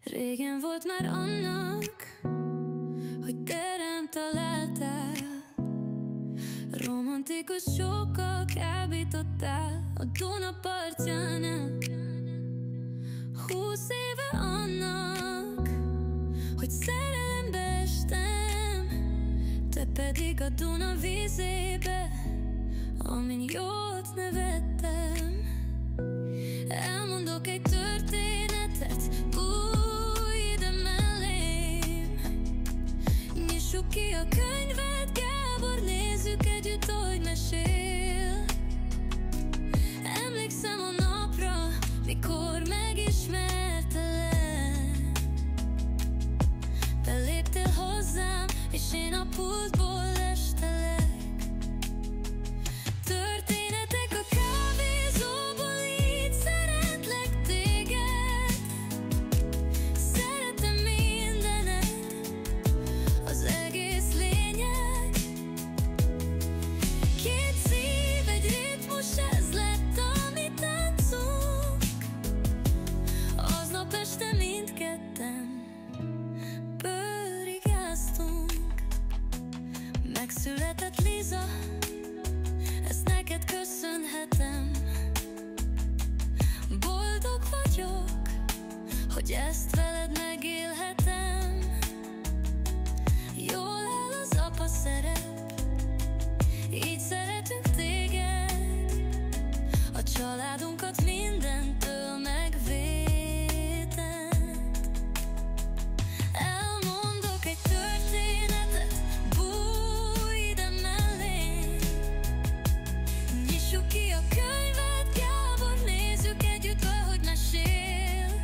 Régen volt már annak, hogy terem találtál. Romantikus sokkal kábítottál a Duna partjánál. 20 éve annak, hogy szerelembe estem, te pedig a Duna vízébe, amin jót nevettem. Elmondok egy történetet, bújj ide mellém. Nyissuk ki a könyvet, Gábor, nézzük együtt, ahogy mesél. Emlékszem a napra, mikor megismertelek. Beléptél hozzám, és én a pultból lestelek. Történetek a kávézóból, így szeretlek téged. Szeretem mindened, az egész lényeg. Két szív, egy ritmus, ez lett a mi táncunk. Aznap este mindketten bőrigáztunk. Megszületett Liza, ezt neked köszönhetem. Boldog vagyok, hogy ezt veled megélhetem. Jól áll az apa szerep, így szeretünk téged. A családunkat mindentől megvéded. Elmondok egy történetet, bújj ide mellém. Nyissuk ki a könyvet, Gábor, nézzük együtt, ahogy mesél.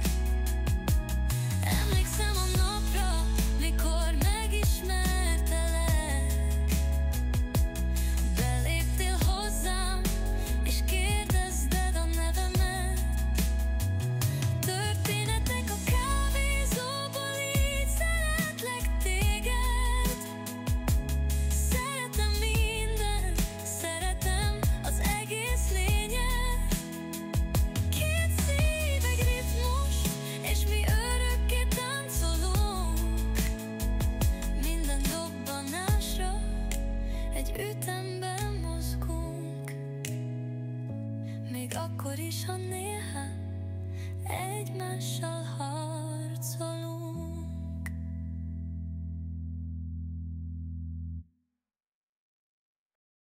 Emlékszem a napra, mikor megismertelek. Beléptél hozzám, és kérdezded a nevemet. Történetek a kávézóból, így szeretlek téged. Szeretem mindent, szeretem az egész lényeg. Két szív, egy ritmus, és mi örökké táncolunk. Minden dobbanásra egy ütemben mozgunk. Még akkor is, ha néha egymással harcolunk.